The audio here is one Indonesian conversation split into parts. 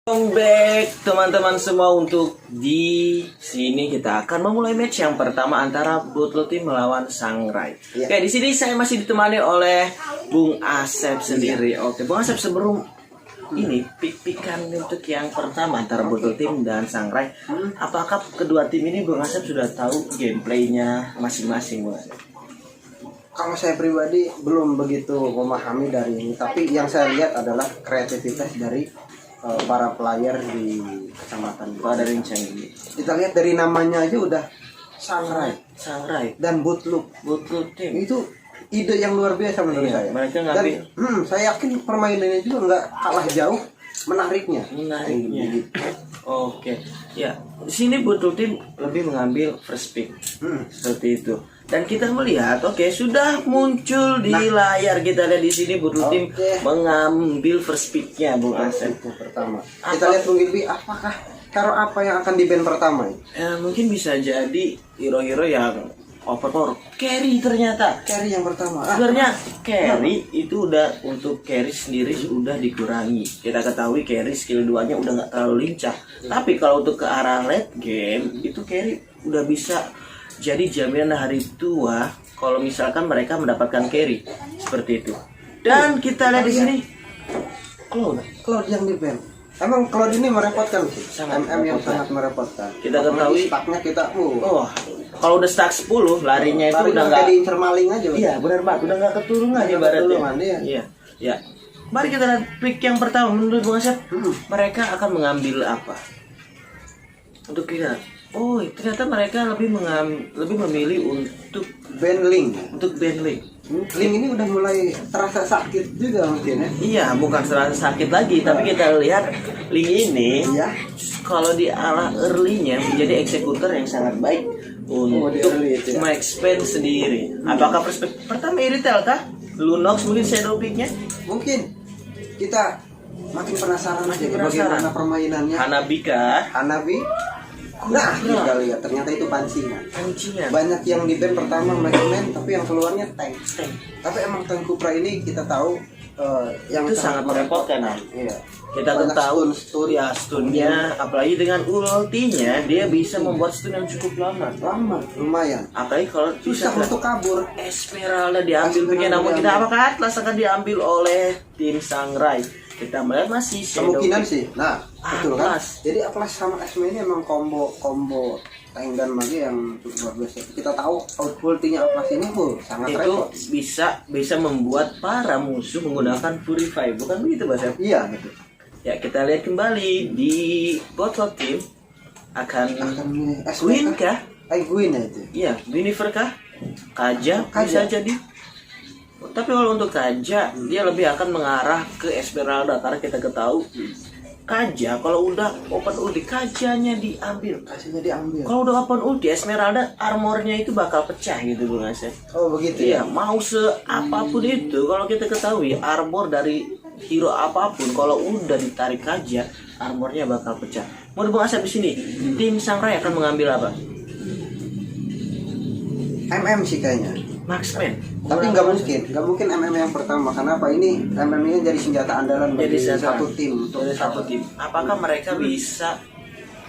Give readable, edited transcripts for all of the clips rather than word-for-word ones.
Welcome back teman-teman semua. Untuk di sini kita akan memulai match yang pertama antara Bottle Team melawan Sangrai. Ya. Oke, di sini saya masih ditemani oleh Bung Asep sendiri. Oke, Bung Asep, sebelum ini pik-pikan untuk yang pertama antara Bottle Team dan Sangrai, apakah kedua tim ini Bung Asep sudah tahu gameplaynya masing-masing, Bung Asep? Kalau saya pribadi belum begitu memahami dari ini, tapi yang saya lihat adalah kreativitas dari para player di kecamatan Pada rincang ini kita lihat dari namanya aja udah Sangrai dan Bottle Team itu ide yang luar biasa menurut saya. Mereka Dan ngambil saya yakin permainannya juga nggak kalah jauh menariknya. Oke, ya di sini Bottle Team lebih mengambil first pick seperti itu. Dan kita melihat, oke, sudah muncul di layar, kita lihat di sini Bottle Team mengambil first picknya, Bung Asep. Itu pertama. Kita lihat Bung Gilby, apakah hero apa yang akan di band pertama? Mungkin bisa jadi hero-hero yang overpower. Carry ternyata. Carry yang pertama. Sebenarnya carry itu udah untuk carry sendiri sudah dikurangi. Kita ketahui carry skill 2-nya udah nggak terlalu lincah. Tapi kalau untuk ke arah late game itu carry udah bisa jadi jaminan hari tua kalau misalkan mereka mendapatkan carry seperti itu. Dan kita lihat di sini Cloud yang di band. Emang Cloud ini merepotkan sih. Sangat yang merepotkan. sangat merepotkan. Kita ketahui stacknya kita kalau udah stack 10 larinya itu udah nggak diincer maling aja. Iya, benar banget, udah nggak keturungan ibaratnya. Iya. Mari kita lihat pick yang pertama. Menurut Bung Asep, mereka akan mengambil apa? Untuk kita. Oh, ternyata mereka lebih memilih untuk band Link. Untuk band Link. Link ini udah mulai terasa sakit juga mungkin ya. Iya, bukan serasa sakit lagi, tapi kita lihat Link ini kalau di arah early-nya menjadi eksekutor yang sangat baik untuk Max Payne sendiri. Apakah perspektif pertama Iritel kah? Lunox mungkin shadow pick-nya? Mungkin kita makin penasaran aja bagaimana permainannya. Hanabi. Nah, kita lihat ternyata itu pancingan. Banyak yang di band pertama main, tapi yang keluarnya tank. Tapi emang tank Cupra ini kita tahu yang itu sangat merepotkan. Iya. Kita tahu stunnya, apalagi dengan ultinya dia bisa membuat stun yang cukup lama, lumayan. Apalagi kalau susah untuk kabur. Esmeralda diambil, namun kita apakah Atlas akan diambil oleh tim Sangrai? Kita melihat masih kemungkinan sih. Nah, betul kan? Atlas. Jadi Atlas sama Esme ini emang combo tank dan magi yang luar biasa. Kita tahu ultinya Atlas ini sangat repot. Bisa membuat para musuh menggunakan Purify, bukan begitu, Mas? Iya, betul. Ya, kita lihat kembali di Bottle Team akan Gwyn kah? Gwyn itu. Iya, Winifred kah? Kaja bisa jadi. Tapi kalau untuk Kaja, dia lebih akan mengarah ke Esmeralda karena kita ketahui Kaja kalau udah open ulti Kajanya diambil. Kalau udah open ulti Esmeralda armornya itu bakal pecah gitu, Bung Asep. Oh, begitu ya. Mau seapapun itu, kalau kita ketahui armor dari hero apapun kalau udah ditarik Kaja, armornya bakal pecah. Menurut Bung Asep di sini, tim Sangrai akan mengambil apa? sih kayaknya. Marksman. Tapi nggak mungkin yang pertama. Kenapa? Ini ini jadi senjata andalan bagi satu tim. Apakah mereka bisa?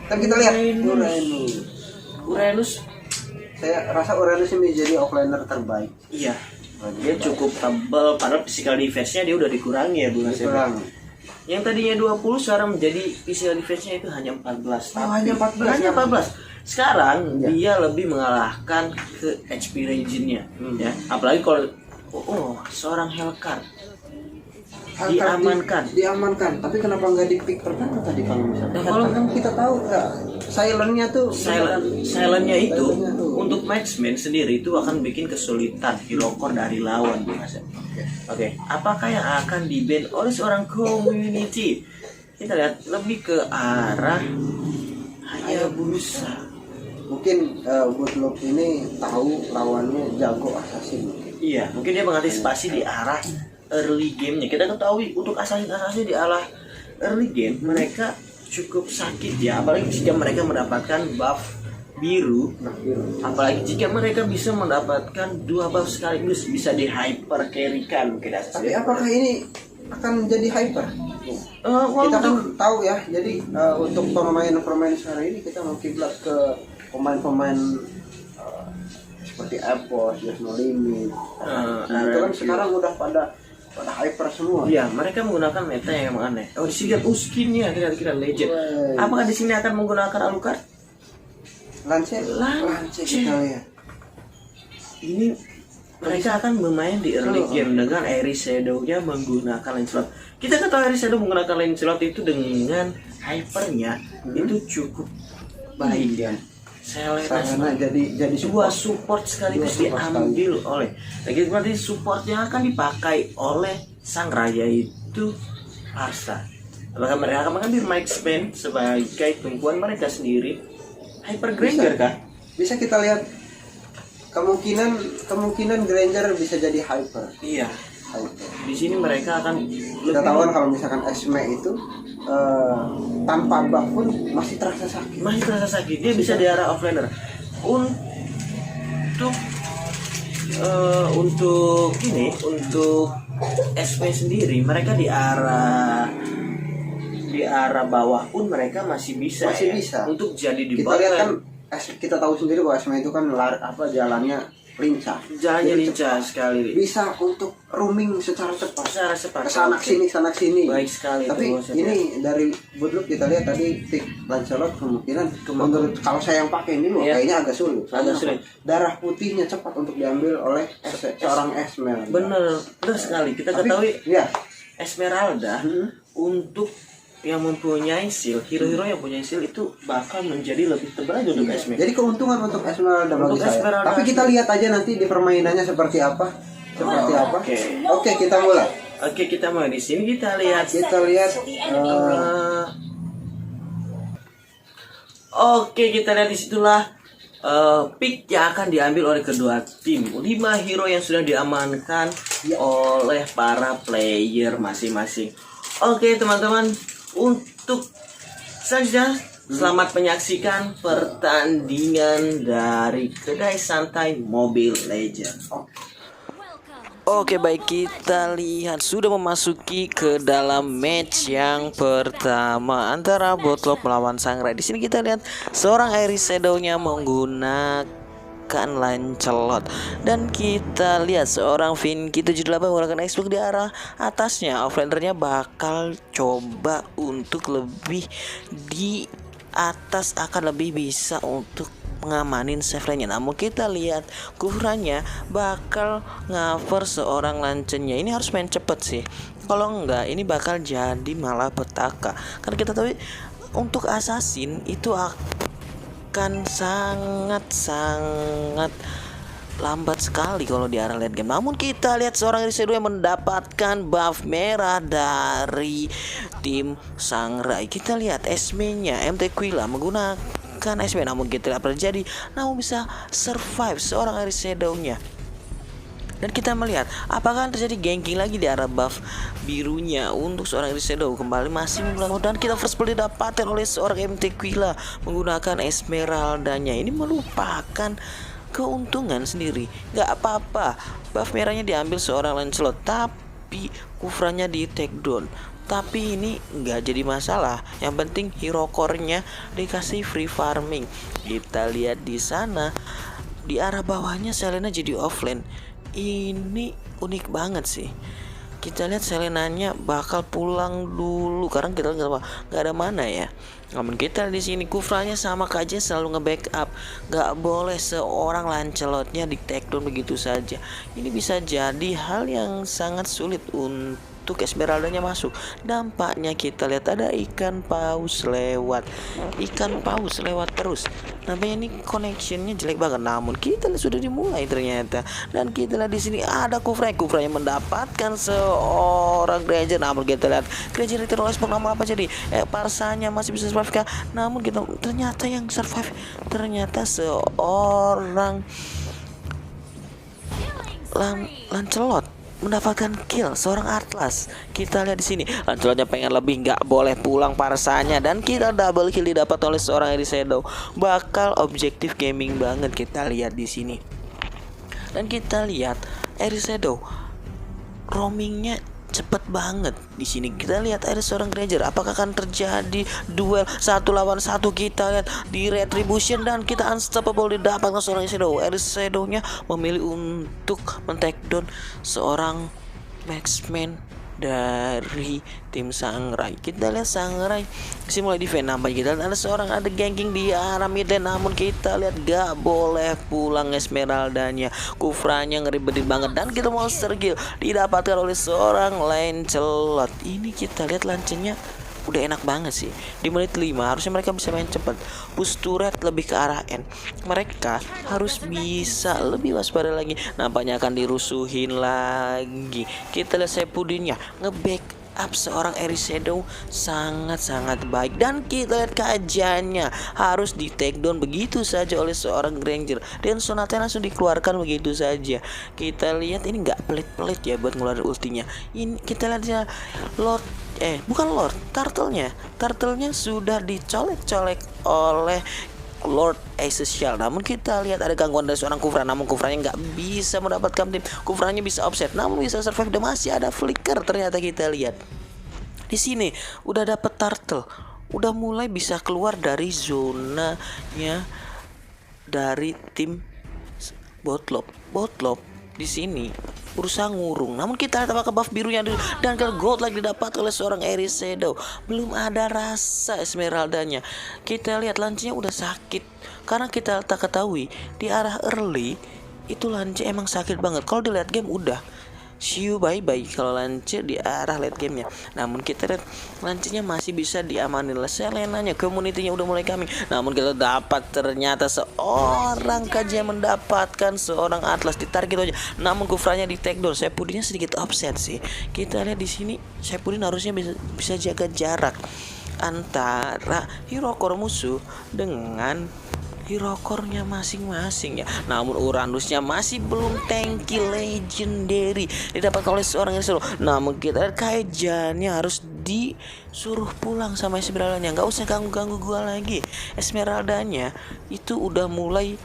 Kan kita lihat Uranus. Saya rasa Uranus ini menjadi offlaner terbaik. Iya. Dia cukup tebal, padahal physical defense-nya dia udah dikurangi ya, Bung Asep. Yang tadinya 20 sekarang menjadi physical defense-nya itu hanya 14. Hanya 14. Sekarang dia lebih mengalahkan ke HP region-nya, ya. Apalagi kalau seorang Hellcard diamankan. Tapi kenapa nggak di pick pertama tadi kalau misalnya? Kalau kan kita tahu silentnya itu untuk matchman sendiri itu akan bikin kesulitan hero core dari lawan, Mas. Oke. Apakah yang akan di-ban oleh seorang community? Kita lihat lebih ke arah Hayabusa. Mungkin Bottle ini tahu lawannya jago assassin. Iya, mungkin dia mengantisipasi di arah early game-nya. Kita ketahui untuk assassin di arah early game mereka cukup sakit ya, apalagi jika mereka mendapatkan buff biru. Apalagi jika mereka bisa mendapatkan 2 buff sekaligus, bisa di hyper carry kan. Tapi apakah ini akan jadi hyper? Kita kan tahu ya, jadi untuk pemain sekarang ini kita mau kiblat ke pemain-pemain seperti Epos, Just No Limit. Itu kan sekarang udah pada hyper semua. Iya, mereka menggunakan meta yang emang aneh. Oh, di sini lihat skinnya kira-kira legend. Apakah di sini akan menggunakan Alucard? Lance kita lihat. Ini mereka akan bermain di early game dengan Aeris Shadow-nya menggunakan Lancelot. Kita ketahui Aeris Shadow menggunakan Lancelot itu dengan hypernya itu cukup baik ya. Selena jadi support sekaligus diambil oleh. Lagi berarti supportnya akan dipakai oleh sang raja itu Arsa. Apakah mereka akan mengambil Mike Span sebagai tumpuan mereka sendiri? Hyper Granger kah? Bisa kita lihat kemungkinan Granger bisa jadi hyper. Iya. Di sini mereka akan kita tahu kan kalau misalkan Esme itu tanpa buff pun masih terasa sakit. Dia bisa di arah offlaner. Untuk SP sendiri mereka di arah bawah pun mereka masih bisa untuk jadi di kita lihat kan kita tahu sendiri bahwa Esme itu kan jalannya lincah sekali, bisa untuk roaming secara cepat kesana sini. Baik sekali. Tapi ini dari bootloop kita lihat tadi pick Lancelot kemungkinan menurut kalau saya yang pakai ini kayaknya agak sulit. Darah putihnya cepat untuk diambil oleh seorang Esmeralda. Bener sekali. Kita ketahui Esmeralda untuk yang mempunyai shield, hero-hero yang punya shield itu bakal menjadi lebih tebal untuk Esme. Jadi keuntungan untuk Esmeralda bagi saya. Tapi kita lihat aja nanti di permainannya seperti apa. Oke, kita mulai. Kita mulai di sini kita lihat. Kita lihat disitulah pick yang akan diambil oleh kedua tim. 5 hero yang sudah diamankan oleh para player masing-masing. Teman-teman, untuk selanjutnya selamat menyaksikan pertandingan dari kedai santai Mobile Legends. Baik, kita lihat sudah memasuki ke dalam match yang pertama antara Botlop melawan Sangrai. Di sini kita lihat seorang Aeris Shadow-nya menggunakan Lancelot, dan kita lihat seorang Vinky 78 menggunakan Xbox di arah atasnya. Offlanernya bakal coba untuk lebih di atas, akan lebih bisa untuk mengamanin save lane-nya. Namun kita lihat Kufranya bakal cover seorang Lancenya. Ini harus main cepet sih, kalau enggak ini bakal jadi malah petaka. Karena kita tahu untuk assassin itu akan sangat lambat sekali kalau di arah late game. Namun kita lihat seorang Aeris Shadow yang mendapatkan buff merah dari tim Sangrai. Kita lihat Esme-nya MT Quilla menggunakan Esme, namun kita tidak terjadi, namun bisa survive seorang Aeris Shadow-nya. Dan kita melihat apakah terjadi ganking lagi di arah buff birunya untuk seorang Aeris Shadow. Kembali masih menggunakan, dan kita first play didapatkan oleh seorang MT Quilla menggunakan Esmeraldanya. Ini merupakan keuntungan sendiri. Gak apa-apa, buff merahnya diambil seorang Lancelot, tapi Kufranya di take down. Tapi ini nggak jadi masalah. Yang penting hero core-nya dikasih free farming. Kita lihat di sana di arah bawahnya Selena jadi offlane. Ini unik banget sih. Kita lihat Selenanya bakal pulang dulu karena kita nggak ada mana ya. Namun kita di sini Kufranya sama kaja selalu nge-backup. Nggak boleh seorang Lancelotnya di take down begitu saja. Ini bisa jadi hal yang sangat sulit untuk Esmeraldanya masuk. Dampaknya kita lihat ada ikan paus lewat terus. Nampaknya ini connectionnya jelek banget. Namun kita lihat sudah dimulai ternyata. Dan kita lihat di sini ada Kufra yang mendapatkan seorang Granger. Namun kita lihat Granger itu respon nama apa jadi Parsanya masih bisa survive kah? Namun kita ternyata yang survive ternyata seorang Lancelot mendapatkan kill seorang Atlas. Kita lihat di sini Lancelotnya pengen lebih, nggak boleh pulang Parsanya, dan kita double kill didapat oleh seorang Aeris Shadow. Bakal objektif gaming banget kita lihat di sini. Dan kita lihat Aeris Shadow roamingnya cepet banget. Di sini kita lihat ada seorang Granger. Apakah akan terjadi duel 1 lawan 1? Kita lihat di Retribution dan kita unstoppable didapatkan seorang Shadow. Shadow-nya memilih untuk men-take down seorang marksman dari tim Sangrai. Kita lihat Sangrai mulai defense. Nampak kita lihat ada seorang ada ganking di arah mid lane, namun kita lihat gak boleh pulang Esmeraldanya. Kufranya ngeribetin banget dan kita monster kill didapatkan oleh seorang Lancelot. Ini kita lihat lancenya udah enak banget sih. Di menit 5 harusnya mereka bisa main cepat. Push turret lebih ke arah N. Mereka harus bisa lebih waspada lagi. Nampaknya akan dirusuhin lagi. Kita lihat Sepudinnya nge-back up seorang Eris Shadow sangat-sangat baik. Dan kita lihat kajiannya harus di take down begitu saja oleh seorang Granger. Dan Sonata langsung dikeluarkan begitu saja. Kita lihat ini nggak pelit-pelit ya buat ngeluarin ultinya. Ini kita lihat ya bukan Lord, Turtle-nya sudah dicolek-colek oleh Lord Essential. Namun kita lihat ada gangguan dari seorang Kufra, namun Kufranya nggak bisa mendapatkan tim. Kufranya bisa offset, namun bisa survive dan masih ada flicker. Ternyata kita lihat di sini udah dapet Turtle, udah mulai bisa keluar dari zonanya dari tim Botlop di sini berusaha ngurung. Namun kita lihat apakah buff birunya dan kalau gold lagi didapat oleh seorang Eris Shadow. Belum ada rasa Esmeraldanya. Kita lihat lancenya udah sakit karena kita tak ketahui di arah early itu lance emang sakit banget. Kalau di late game udah see you bye bye kalau lance di arah late gamenya. Namun kita lihat lancenya masih bisa diamanin lah. Selenanya community-nya udah mulai coming. Namun kita dapat ternyata seorang kajian mendapatkan seorang Atlas ditarik gitu aja. Namun Kufranya di take down. Sepudinnya sedikit offset sih. Kita lihat di sini Sepudin harusnya bisa jaga jarak antara hero core musuh dengan hero core-nya masing-masing ya. Namun Uranusnya masih belum tanky legendary didapatkan oleh seorang Esmeralda. Namun kita lihat Kaijannya harus disuruh pulang sama Esmeraldanya. Nggak usah ganggu-ganggu gua lagi. Esmeraldanya itu udah mulai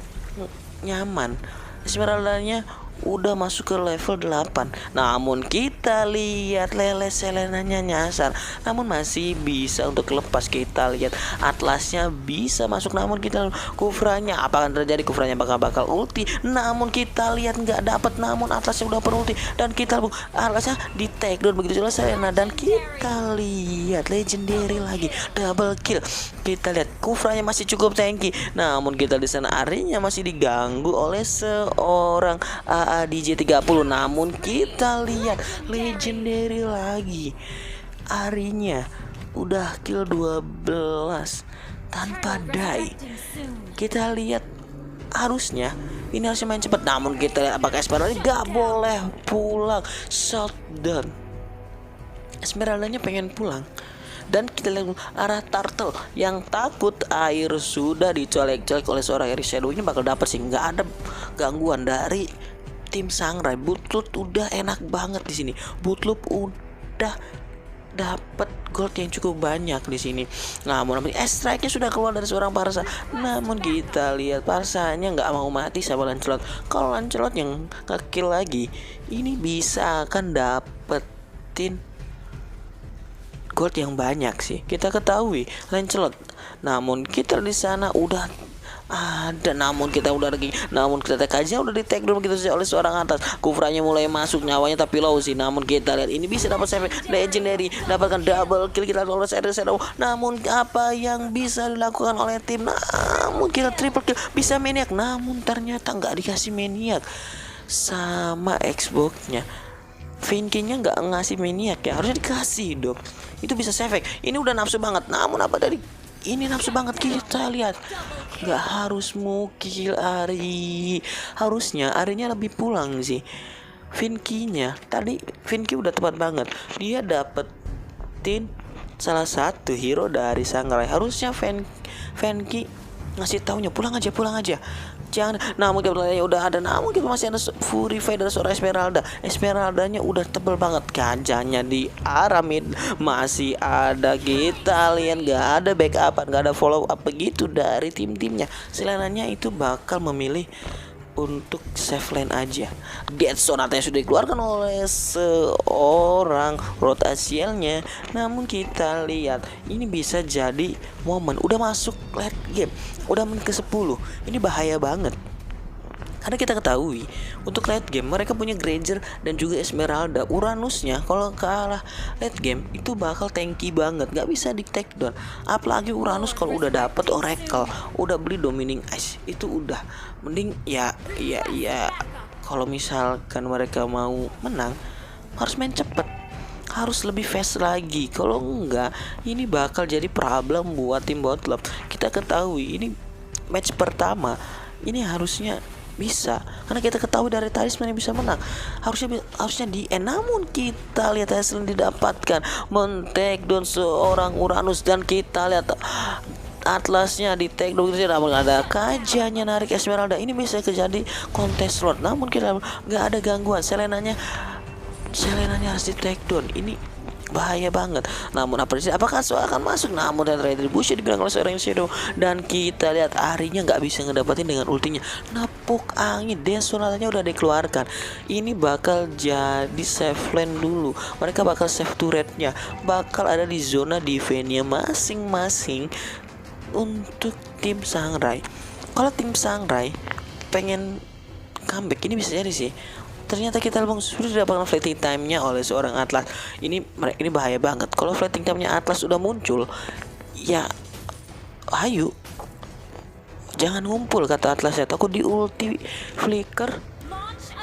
nyaman. Esmeraldanya udah masuk ke level 8. Namun kita lihat Lele Selenanya nyasar, namun masih bisa untuk lepas. Kita lihat Atlasnya bisa masuk, namun kita Kufranya apa akan terjadi? Kufranya bakal ulti, namun kita lihat nggak dapat. Namun Atlasnya udah berulti dan kita Atlasnya di take down begitu jelas Selena. Dan kita lihat legendary lagi double kill. Kita lihat Kufranya masih cukup tanky, namun kita di sana Arinya masih diganggu oleh seorang DJ 30. Namun kita lihat legendary lagi. Arinya udah kill 12 tanpa die. Kita lihat harusnya ini harusnya main cepat. Namun kita lihat apakah Esmeralda gak boleh pulang. Shutdown. Esmeraldanya pengen pulang. Dan kita lihat arah Turtle yang takut air sudah dicolek-colek oleh seorang Eris Shadow. Ini bakal dapat sih, nggak ada gangguan dari tim Sangrai. Bootloop udah enak banget di sini. Bootloop udah dapat gold yang cukup banyak di sini. Namun strike-nya sudah keluar dari seorang Parsa. Namun kita lihat Parsanya nggak mau mati sama Lancelot. Kalau Lancelot yang nge-kill lagi, ini bisa akan dapetin gold yang banyak sih. Kita ketahui Lancelot. Namun kita di sana udah ada, namun kita udah lagi, namun kita aja udah di take down begitu saja oleh seorang atas. Kufranya mulai masuk, nyawanya tapi low sih. Namun kita lihat ini bisa dapat save legendary, dapatkan double kill kita oleh Shadow. Namun apa yang bisa dilakukan oleh tim? Namun kita triple kill, bisa maniac. Namun ternyata nggak dikasih maniac sama Xbox-nya. Vinky-nya nggak ngasih maniac ya, harusnya dikasih dong. Itu bisa save. Ini udah nafsu banget. Namun apa dari ini nafsu banget, kita lihat nggak harus mukil Ari. Harusnya Arinya lebih pulang sih. Vinky-nya tadi Vinky udah tepat banget. Dia dapetin salah satu hero dari Sangrai. Harusnya Vinky ngasih taunya pulang aja. Jangan. Namun kita udah ada, namun kita masih ada Fury Fight dari seorang Esmeralda. Esmeraldanya udah tebel banget. Kancanya di arah mid masih ada. Kita lihat gak ada backup, gak ada follow up begitu dari tim-timnya. Selananya itu bakal memilih untuk save lane aja. Dead Sonata yang sudah dikeluarkan oleh seorang Lord Asciel-nya. Namun kita lihat ini bisa jadi momen udah masuk late game, udah menit ke 10. Ini bahaya banget. Karena kita ketahui untuk late game mereka punya Granger dan juga Esmeralda. Uranusnya kalau kalah late game itu bakal tanky banget, gak bisa di take down. Apalagi Uranus kalau udah dapet Oracle, udah beli Dominating Ice, itu udah mending ya. Kalau misalkan mereka mau menang harus main cepet, harus lebih fast lagi. Kalau enggak ini bakal jadi problem buat tim bot lane. Kita ketahui ini match pertama, ini harusnya bisa, karena kita ketahui dari tadi sebenarnya bisa menang, harusnya di namun kita lihat hasil yang didapatkan, men-take down seorang Uranus, dan kita lihat Atlasnya di take down, namun ada kajanya narik Esmeralda. Ini bisa terjadi kontes slot, namun kita nggak ada gangguan. Selenanya harus di take down, ini bahaya banget. Namun apakah Soul akan masuk? Namun dan retribution dibilang oleh seorang Shadow, dan kita lihat Arinya nggak bisa ngedapatin dengan ultinya. Napuk angin, Dead Sonatanya udah dikeluarkan. Ini bakal jadi save lane dulu. Mereka bakal save turretnya, bakal ada di zona defense-nya masing-masing untuk tim Sangrai. Kalau tim Sangrai pengen comeback ini bisa jadi sih. Ternyata kita sudah didapatkan fighting time-nya oleh seorang Atlas. Ini bahaya banget. Kalau fighting time-nya Atlas sudah muncul, ya ayo jangan ngumpul, kata Atlas ya. Takut di ulti flicker.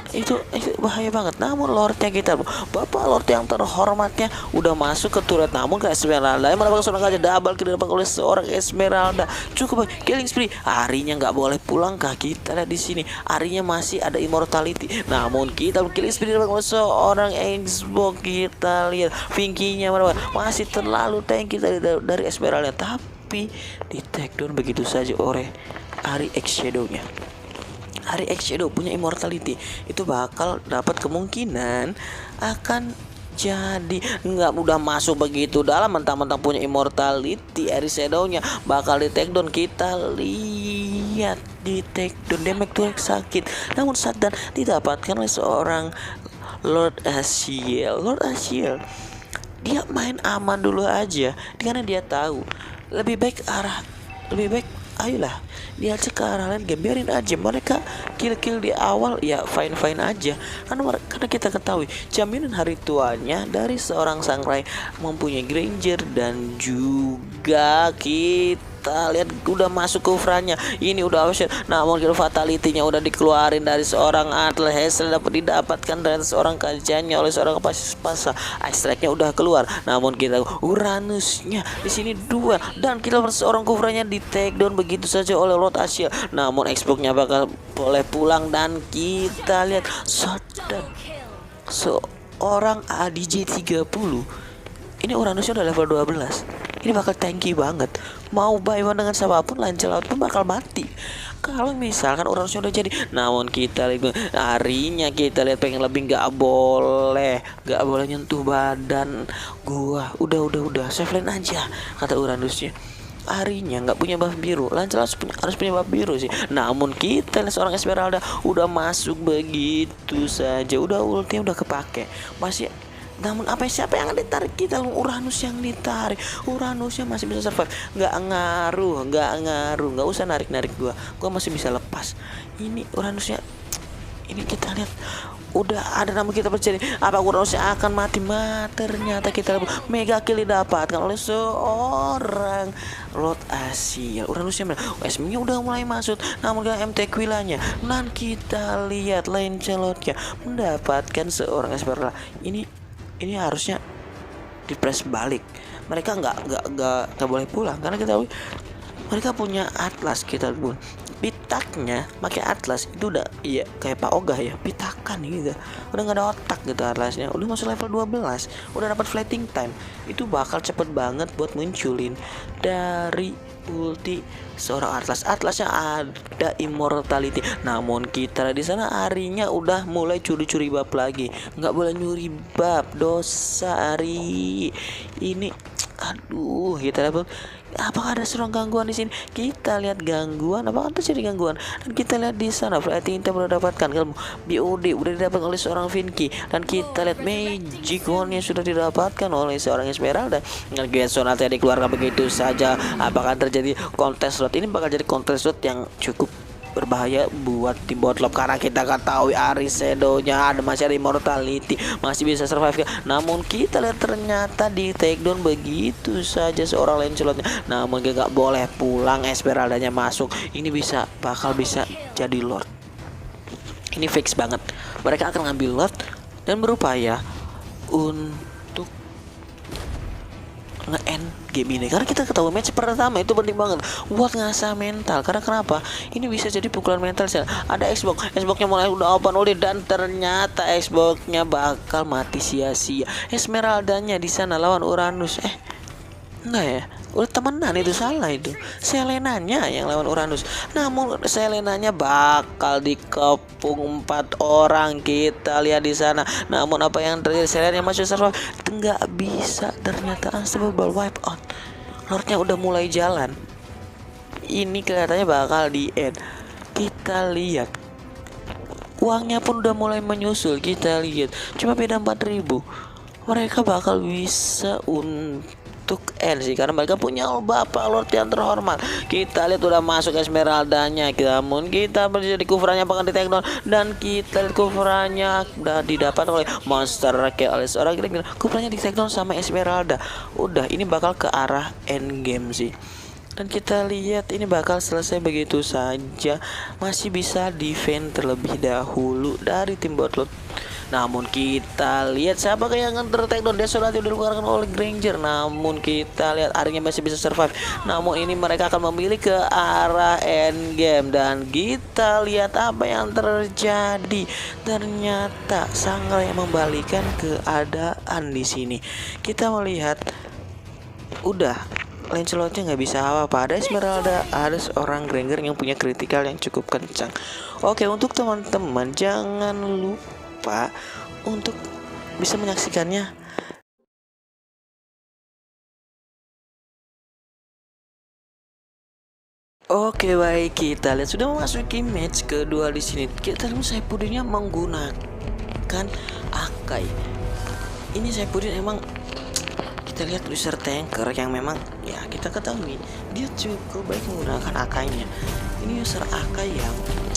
Itu bahaya banget. Namun Lordnya kita, Bapak Lord yang terhormatnya, udah masuk ke turret. Namun ke Esmeralda yang mendapatkan seorang aja double kill didapat oleh seorang Esmeralda. Cukup killing spree. Arinya nggak boleh pulang kah? Kita lihat di sini Arinya masih ada immortality. Namun kita killing spree didapat oleh seorang Xbox. Kita lihat Pinky-nya masih terlalu tanky dari Esmeralda, tapi di take down begitu saja oleh Ari X Shadow-nya. Ari X Shadow punya immortality, itu bakal dapat kemungkinan akan jadi nggak mudah masuk begitu dalam, mentang-mentang punya immortality. Ari Shadow-nya bakal di take down. Kita lihat di take down, damage tuh sakit, namun sadar didapatkan oleh seorang Lord Asciel. Dia main aman dulu aja karena dia tahu lebih baik ayolah dia cek ke arah lain game, biarin aja mereka kill di awal, ya fine aja. Karena kita ketahui jaminan hari tuanya dari seorang Sangrai mempunyai Granger, dan juga kita lihat udah masuk ke Ufranya. Ini udah option, namun fatality-nya udah dikeluarin dari seorang Atlas. Hasil didapatkan dari seorang kajiannya oleh seorang pasa. Ice Strike-nya udah keluar, namun kita Uranusnya di sini dua, dan kita seorang Ufranya di take down begitu saja oleh Lord Asciel. Namun Xbox-nya bakal boleh pulang, dan kita lihat shutdown seorang ADJ 30. Ini Uranusnya udah level 12. Ini bakal tanky banget. Mau buy one dengan siapapun, Lancelot pun bakal mati kalau misalkan Uranusnya udah jadi. Namun kita lihat harinya, kita lihat pengen lebih, nggak boleh nyentuh badan gua. Udah save lane aja, kata Uranusnya. Harinya nggak punya buff biru, Lancelot harus punya buff biru sih. Namun kita lihat seorang Esmeralda udah masuk begitu saja, udah ulti udah kepake masih. Namun siapa yang ditarik? Kita Uranus yang ditarik. Uranusnya masih bisa survive. Nggak ngaruh, nggak usah narik gua masih bisa lepas. Ini Uranusnya, ini kita lihat udah ada nama kita percaya. Apa Uranusnya akan mati? Ternyata kita mega kill didapatkan oleh seorang Lord Asciel. Uranusnya SM-nya udah mulai masuk, namun MT Quillanya, dan kita lihat Lancelotnya mendapatkan seorang Esmeralda. Ini harusnya di press balik. Mereka nggak boleh pulang, karena kita mereka punya Atlas. Kita pun pitaknya pakai Atlas itu udah kayak Pak Ogah ya, pitakan gitu, udah nggak ada otak gitu. Atlasnya udah masuk level 12, udah dapat flating time, itu bakal cepet banget buat munculin dari ulti seorang Atlasnya ada immortality. Namun kita di sana Arinya udah mulai curi bab lagi. Nggak boleh nyuri bab, dosa Ari. Ini aduh, Apakah ada seorang gangguan di sini? Kita lihat gangguan. Apakah terjadi gangguan? Dan kita lihat di sana Fighting Intent sudah dapatkan ilmu BOD udah didapatkan oleh seorang Vinky. Dan kita lihat Magic Wand yang sudah didapatkan oleh seorang Esmeralda. Dan Great Sonata dikeluarkan begitu saja. Apakah terjadi kontes slot? Ini bakal jadi kontes slot yang cukup berbahaya buat tim botlop karena kita ketahui Arisedo-nya masih ada immortality, masih bisa survive. Namun kita lihat ternyata di takedown begitu saja seorang Lancelotnya. Namun dia nggak boleh pulang, Esmeraldanya masuk. Ini bakal bisa jadi Lord. Ini fix banget. Mereka akan ngambil Lord dan berupaya untuk nge-end game ini karena kita ketahui match pertama itu penting banget buat ngasah mental. Karena kenapa? Ini bisa jadi pukulan mental. Ada Xbox-nya mulai udah open ulti dan ternyata Xbox-nya bakal mati sia-sia. Esmeraldanya di sana lawan Uranus. Enggak ya, udah temenan itu, salah itu. Selenanya yang lawan Uranus. Namun Selenanya bakal dikepung 4 orang. Kita lihat di sana. Namun apa yang terjadi? Selena masih survive. Enggak bisa, ternyata unstoppable wipe out. Lordnya udah mulai jalan. Ini kelihatannya bakal di end. Kita lihat uangnya pun udah mulai menyusul. Kita lihat cuma beda 4.000. Mereka bakal bisa untuk end sih karena mereka punya bapak Lord yang terhormat. Kita lihat udah masuk Esmeraldanya. Namun kita menjadi kufurannya bakal di take down dan kita lihat kufurannya udah didapat oleh monster kayak oleh seorang gila. Kufurannya di take down sama Esmeralda. Udah ini bakal ke arah end game sih. Dan kita lihat ini bakal selesai begitu saja. Masih bisa defend terlebih dahulu dari tim botlot. Namun kita lihat siapa yang akan ter-take down. Desolate udah dikeluarkan oleh Granger. Namun kita lihat Arinya masih bisa survive. Namun ini mereka akan memilih ke arah end game. Dan kita lihat apa yang terjadi. Ternyata Sangra yang membalikan keadaan di sini. Kita melihat udah Lancelotnya nggak bisa apa-apa. Ada Esmeralda, ada seorang Granger yang punya kritikal yang cukup kencang. Oke, untuk teman-teman jangan lupa untuk bisa menyaksikannya. Oke, baik, kita lihat sudah memasuki match kedua di sini. Kita lihat Saifuddinnya menggunakan Akai. Ini Saifuddin emang kita lihat user tanker yang memang ya kita ketahui dia cukup baik menggunakan Akainya. Ini user Akai yang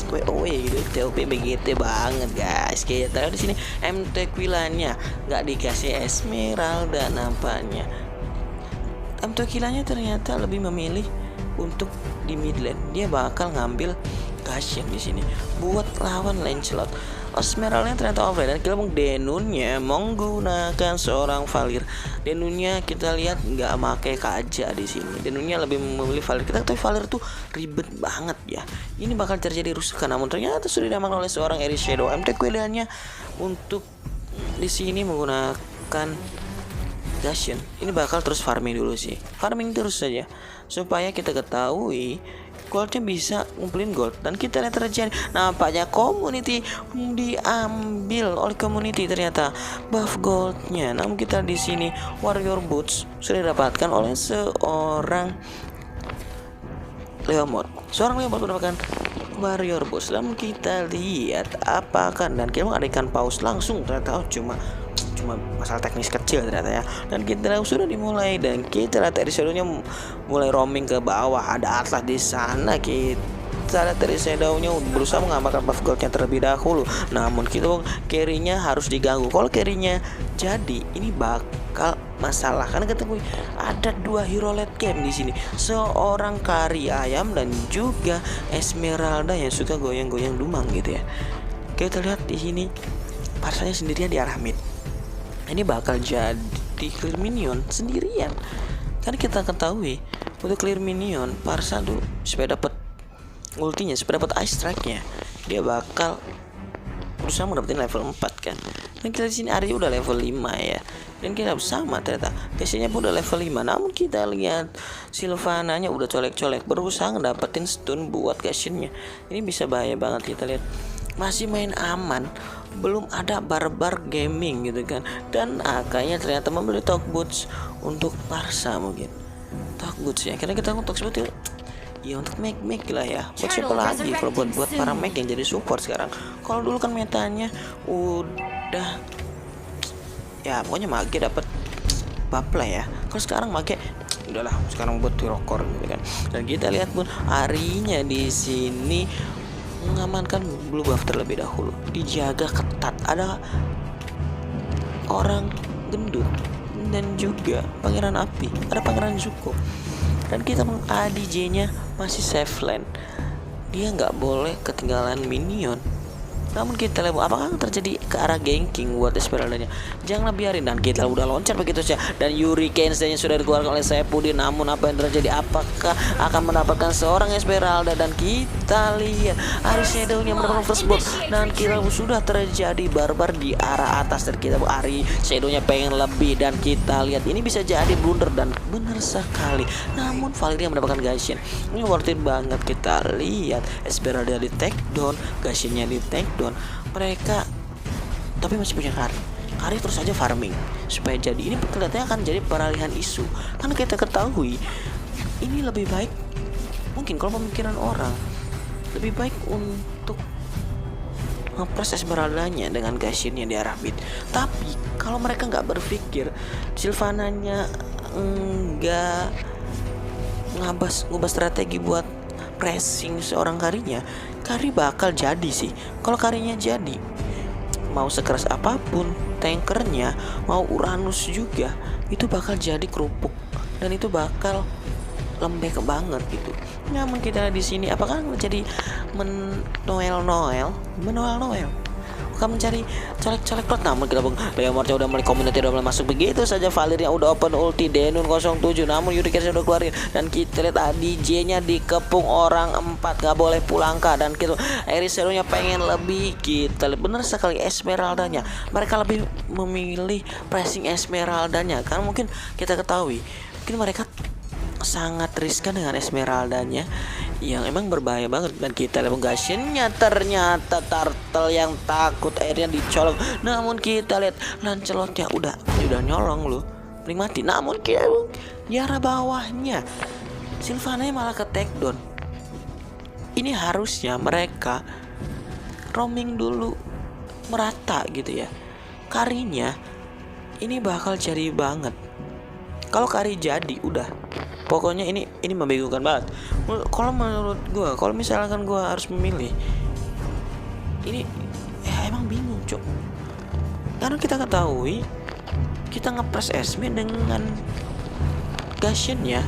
WoW gitu, TOP begitu banget guys. Kita lihat di sini MT Quilanya nggak dikasih Esmeralda nampaknya. MT Quilanya ternyata lebih memilih untuk di mid lane. Dia bakal ngambil Gashen di sini buat lawan Lancelot. Esmeraldanya ternyata offline dan kita Denunnya menggunakan seorang Valir. Denunnya kita lihat nggak pakai Kaja di sini. Denunnya lebih memilih Valir. Kita tahu Valir tuh ribet banget ya. Ini bakal terjadi rusuh namun ternyata sudah diamankan oleh seorang Shadow. MT Quilanya untuk di sini menggunakan Gashen. Ini bakal terus farming dulu sih. Farming terus saja supaya kita ketahui goldnya bisa ngumpulin gold. Dan kita lihat terjadi nampaknya community diambil oleh community ternyata buff goldnya. Namun kita di sini warrior boots sudah didapatkan oleh seorang Leomord. Seorang Leomord mendapatkan warrior boots. Namun kita lihat apakah dan kita mengadakan pause langsung ternyata cuma masalah teknis kecil ternyata ya. Dan kita sudah dimulai dan kita lihat dari shadownya mulai roaming ke bawah. Ada Atlas di sana. Kita lihat dari shadownya berusaha mengamankan buff goldnya terlebih dahulu. Namun kita carry-nya harus diganggu. Kalau carry-nya jadi ini bakal masalah karena ketahui ada 2 hero late game di sini. Seorang Kari Ayam dan juga Esmeralda yang suka goyang-goyang dumang gitu ya. Kita lihat di sini Parsanya sendirian di arah mid. Ini bakal jadi clear minion sendirian. Kan kita ketahui untuk clear minion Parsa dulu supaya dapat ultinya, supaya dapat ice strike-nya, dia bakal berusaha mendapatkan level 4 kan. Dan kita di sini Arya udah level 5 ya. Dan kita sama ternyata Cassie-nya pun udah level 5. Namun kita lihat Sylvananya udah colek-colek berusaha ngedapetin stun buat Gashen-nya. Ini bisa bahaya banget. Kita lihat masih main aman, belum ada barbar gaming gitu kan. Dan Akainya ternyata membeli talk boots untuk Parsa mungkin. takut sih. Akhirnya kita untuk seperti ya untuk make lah ya. Buat siapa lagi kalau buat para make yang jadi support sekarang. Kalau dulu kan metanya udah ya pokoknya mage dapat bab lah ya. Kalau sekarang mage udahlah, sekarang buat rokor gitu kan. Dan kita lihat pun Arinya di sini mengamankan blue buff terlebih dahulu, dijaga ketat. Ada orang gendut dan juga pangeran api, ada pangeran Zuko. Dan kita ADJ-nya masih safe lane, dia nggak boleh ketinggalan minion. Namun kita lihat apakah terjadi ke arah ganking buat Esmeralda-nya. Janganlah biarin, dan kita udah loncat begitu saja. Dan Hurricane nya sudah dikeluarkan oleh Sepudi. Namun apa yang terjadi? Apakah akan mendapatkan seorang Esmeralda? Dan kita lihat Ari Shadow-nya mendapatkan first blood. Dan kita sudah terjadi barbar di arah atas. Dan kita Ari Shadow-nya pengen lebih. Dan kita lihat ini bisa jadi blunder, dan benar sekali. Namun Valeria mendapatkan Gashin. Ini worth it banget. Kita lihat Esmeralda di take down, Gashin-nya di take down. Mereka tapi masih punya Kari terus saja farming supaya jadi. Ini kelihatannya akan jadi peralihan isu, karena kita ketahui ini lebih baik mungkin kalau pemikiran orang lebih baik untuk ngepres Esmeralda-nya dengan Gashin-nya di arah mid. Tapi kalau mereka nggak berpikir Sylvana-nya nggak ngubah strategi buat pressing seorang Kari bakal jadi sih. Kalau Karinya jadi, mau sekeras apapun tankernya, mau Uranus juga, itu bakal jadi kerupuk, dan itu bakal lembek banget gitu. Namun kita di sini apakah menjadi Noel akan mencari colek-colek lot. Namun kita Leomornya udah mulai community, udah mulai masuk begitu saja. Valeria udah open ulti Denun 07. Namun Hurricane udah keluarin, dan kita lihat ADJ-nya dikepung orang 4, gak boleh pulang kah. Dan kita Eriseru-nya pengen lebih. Kita lihat bener sekali Esmeralda-nya, mereka lebih memilih pressing Esmeralda-nya, karena mungkin kita ketahui mungkin mereka sangat riskan dengan Esmeralda-nya yang emang berbahaya banget. Dan kita lihat Gashin-nya, ternyata Turtle yang takut airnya dicolong. Namun kita lihat Lancelot-nya udah nyolong loh, mati. Namun kita di arah bawahnya Sylvana-nya malah ke take down. Ini harusnya mereka roaming dulu merata gitu ya. Karinya ini bakal jadi banget. Kalau Kari jadi udah, pokoknya ini membingungkan banget. Kalau menurut gue, kalau misalkan gue harus memilih, ini emang bingung cok. Karena kita ketahui kita ngepres Esme dengan Gashin-nya,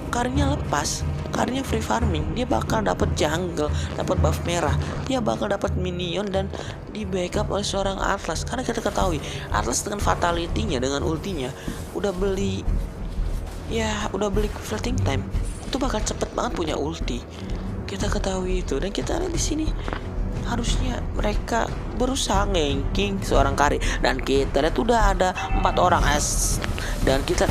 Karinya lepas, Karinya free farming, dia bakal dapat jungle, dapat buff merah, dia bakal dapat minion, dan di backup oleh seorang Atlas. Karena kita ketahui Atlas dengan fatality-nya, dengan ultinya udah beli floating time, itu bakal cepet banget punya ulti. Kita ketahui itu, dan kita lihat di sini harusnya mereka berusaha nganking seorang Kari, dan kita lihat udah ada 4 orang dan kita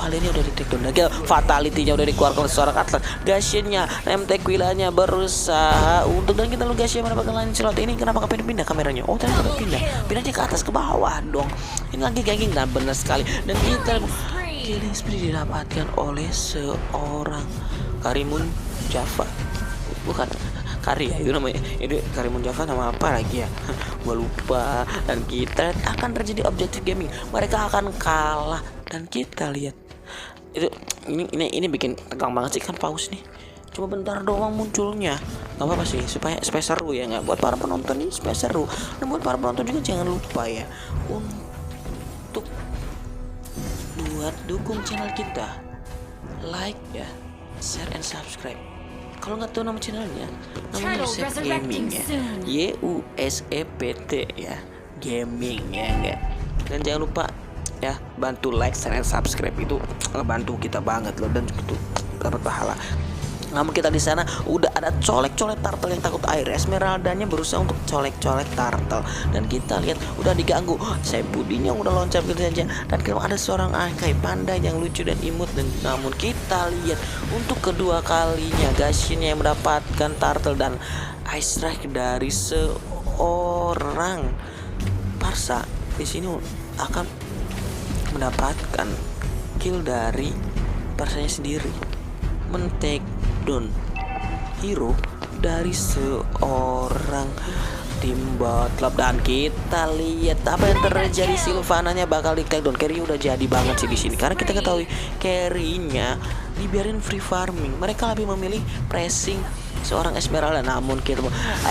Valeria udah di take down lagi, fatality-nya udah dikeluarkan oleh seorang Atlas. Gashin-nya, Quilla-nya berusaha untuk, dan kita lihat Gashin mendapatkan Lancelot. Ini kenapa pindah kameranya? Oh ternyata pindahnya ke atas, ke bawah dong. Ini lagi ganking, nah benar sekali. Dan kita killing spree didapatkan oleh seorang Karimun Java, bukan Kari ya itu namanya. Ini Karimun Java nama apa lagi ya? Gua lupa. Dan kita akan terjadi objektif gaming, mereka akan kalah. Dan kita lihat itu ini bikin tegang banget sih, kan paus nih cuma bentar doang munculnya. Gak apa-apa sih, supaya seru ya, nggak buat para penonton ini supaya seru. Dan buat para penonton juga jangan lupa ya untuk buat dukung channel kita, like ya, share and subscribe. Kalau nggak tahu nama channelnya, namanya Yusep Gaming ya, YUSEPT ya, gaming ya enggak. Dan jangan lupa ya, bantu like, share, and subscribe, itu ngebantu kita banget loh, dan itu dapat pahala. Namun kita di sana udah ada colek-colek turtle yang takut air. Esmeralda-nya berusaha untuk colek-colek turtle, dan kita lihat udah diganggu. Sepudinya udah loncat gitu saja, dan kalau ada seorang Akai panda yang lucu dan imut. Dan namun kita lihat untuk kedua kalinya Gashin yang mendapatkan turtle dan ice strike dari seorang Parsa di sini akan mendapatkan skill dari Parsanya sendiri, men-take down hero dari seorang tim bot club. Dan kita lihat apa yang terjadi. Sylvananya bakal di take down. Carry udah jadi banget sih di sini, karena kita ketahui carry-nya dibiarin free farming. Mereka lebih memilih pressing seorang Esmeralda, namun kita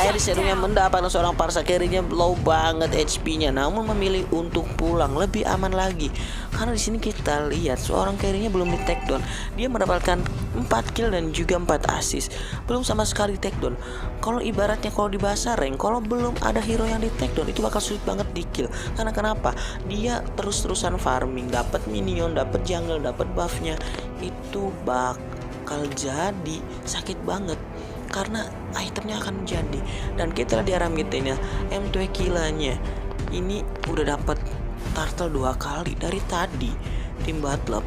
Iris Shadownya mendapatkan seorang Parsa. Carry-nya low banget HP-nya, namun memilih untuk pulang lebih aman lagi. Karena di sini kita lihat seorang carry-nya belum di take down. Dia mendapatkan 4 kill dan juga 4 assist, belum sama sekali take down. Kalau ibaratnya kalau di bahasa rank, kalau belum ada hero yang di take down itu bakal sulit banget di kill. Karena kenapa? Dia terus-terusan farming, dapat minion, dapat jungle, dapat buff-nya. Itu bakal jadi sakit banget, karena itemnya akan menjadi. Dan kita lihat di arah midnya M2 kilanya ini udah dapat turtle 2 kali. Dari tadi tim Batlab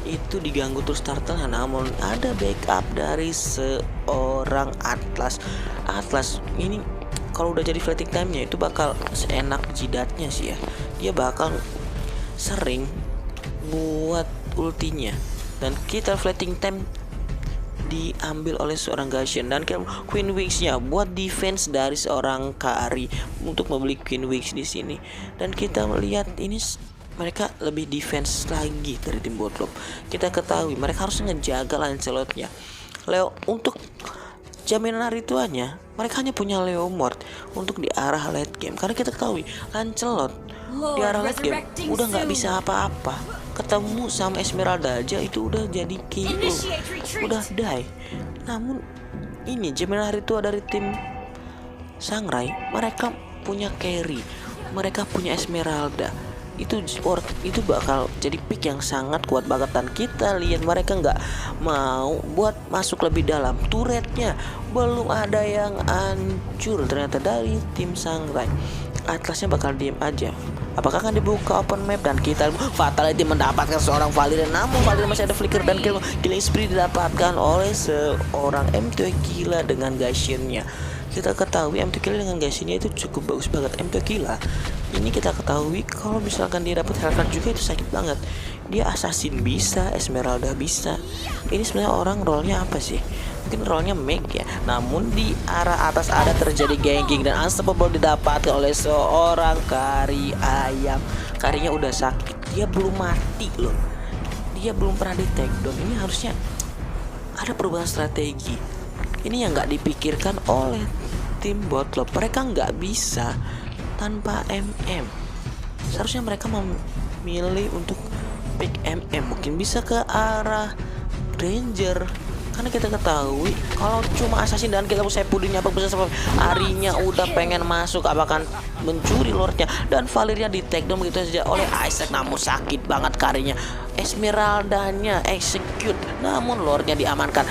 itu diganggu terus turtle, namun ada backup dari seorang Atlas. Atlas ini kalau udah jadi flating time-nya itu bakal seenak jidatnya sih ya. Dia bakal sering buat ultinya, dan kita flating time diambil oleh seorang Gashian. Dan Queen Wings-nya buat defense dari seorang Kari untuk membeli Queen Wings di sini. Dan kita melihat ini mereka lebih defense lagi dari tim Botlop. Kita ketahui mereka harus ngejaga Lancelot-nya. Leo untuk jaminan ritualnya, mereka hanya punya Leomord untuk di arah late game. Karena kita ketahui Lancelot di arah late game udah nggak bisa apa-apa. Ketemu sama Esmeralda aja itu udah jadi KO, udah die. Namun ini jaminan ritual dari tim Sangrai, mereka punya carry, mereka punya Esmeralda. Itu bakal jadi pick yang sangat kuat banget. Dan kita lihat mereka nggak mau buat masuk lebih dalam. Turretnya belum ada yang hancur ternyata dari tim Sangrai. Atlasnya bakal diem aja. Apakah akan dibuka open map? Dan kita Fatality mendapatkan seorang Valerian, namun Valerian masih ada flicker. Dan killing spree didapatkan oleh seorang M2 Killa dengan Gashian-nya. Kita ketahui M2 Killa dengan Gashian-nya itu cukup bagus banget. M2 Killa ini kita ketahui kalau misalkan dia dapat Hellcat juga itu sakit banget. Dia assassin bisa, Esmeralda bisa. Ini sebenarnya orang role-nya apa sih? Mungkin role-nya Meg ya. Namun di arah atas ada terjadi ganking dan unstoppable didapatkan oleh seorang Kari ayam. Karinya udah sakit, dia belum mati loh. Dia belum pernah di take down. Ini harusnya ada perubahan strategi. Ini yang nggak dipikirkan oleh tim Botlop. Mereka nggak bisa tanpa MM. Seharusnya mereka memilih untuk pick MM, mungkin bisa ke arah Ranger. Karena kita ketahui kalau cuma assassin dan kita saya pudingnya apa bisa sampai harinya udah pengen masuk, apakah mencuri lordnya. Dan Valeria di take down begitu saja oleh Isaac, namun sakit banget Karinya. Esmeraldanya execute, namun lordnya diamankan.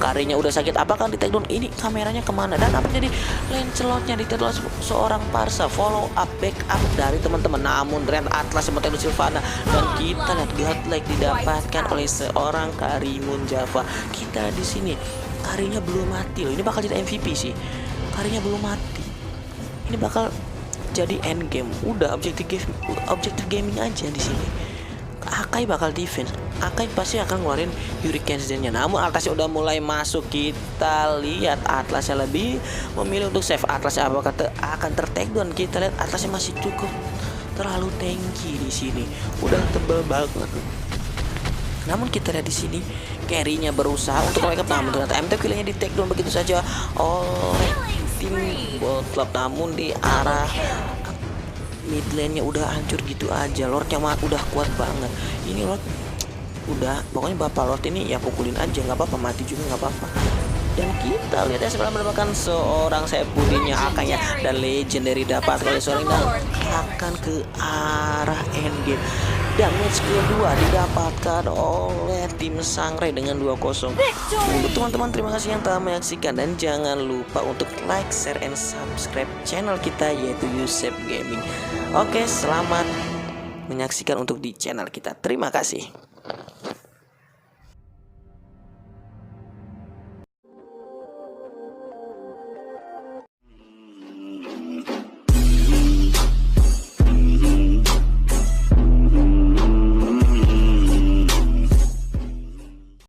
Karinya udah sakit, apakah di take down? Ini kameranya kemana? Dan apa jadi Lancelotnya di take down seorang Parsa. Follow up backup dari teman-teman, namun ternyata Atlas yang bertemu Sylvana. Dan kita lihat godlike didapatkan oleh seorang Karimun Java. Kita di sini Karinya belum mati loh. Ini bakal jadi MVP sih. Karinya belum mati. Ini bakal jadi end game. Udah objective gaming aja di sini. Akai bakal defense. Akai pasti akan ngeluarin Hurricane Zen-nya. Namun Atlasnya udah mulai masuk. Kita lihat Atlasnya lebih memilih untuk save. Atlasnya apakah akan ter-take down? Kita lihat Atlasnya masih cukup terlalu tanky di sini. Udah tebal banget. Namun kita lihat di sini carry-nya berusaha untuk wake up, namun ternyata MT killnya di take down begitu saja oleh tim Botlop. Namun di arah mid lane-nya udah hancur gitu aja. Lordnya udah kuat banget. Ini Lord udah, pokoknya bapak Lord ini ya pukulin aja, nggak apa-apa, mati juga nggak apa-apa. Dan kita lihat ya sebelah mendapatkan seorang Sepudinya Akanya dan legendary dapat oleh seorang dan akan ke arah endgame. Dan match kedua didapatkan oleh tim Sangrai dengan 2-0. Untuk teman-teman terima kasih yang telah menyaksikan, dan jangan lupa untuk like, share, and subscribe channel kita yaitu Yusef Gaming. Oke, selamat menyaksikan untuk di channel kita. Terima kasih.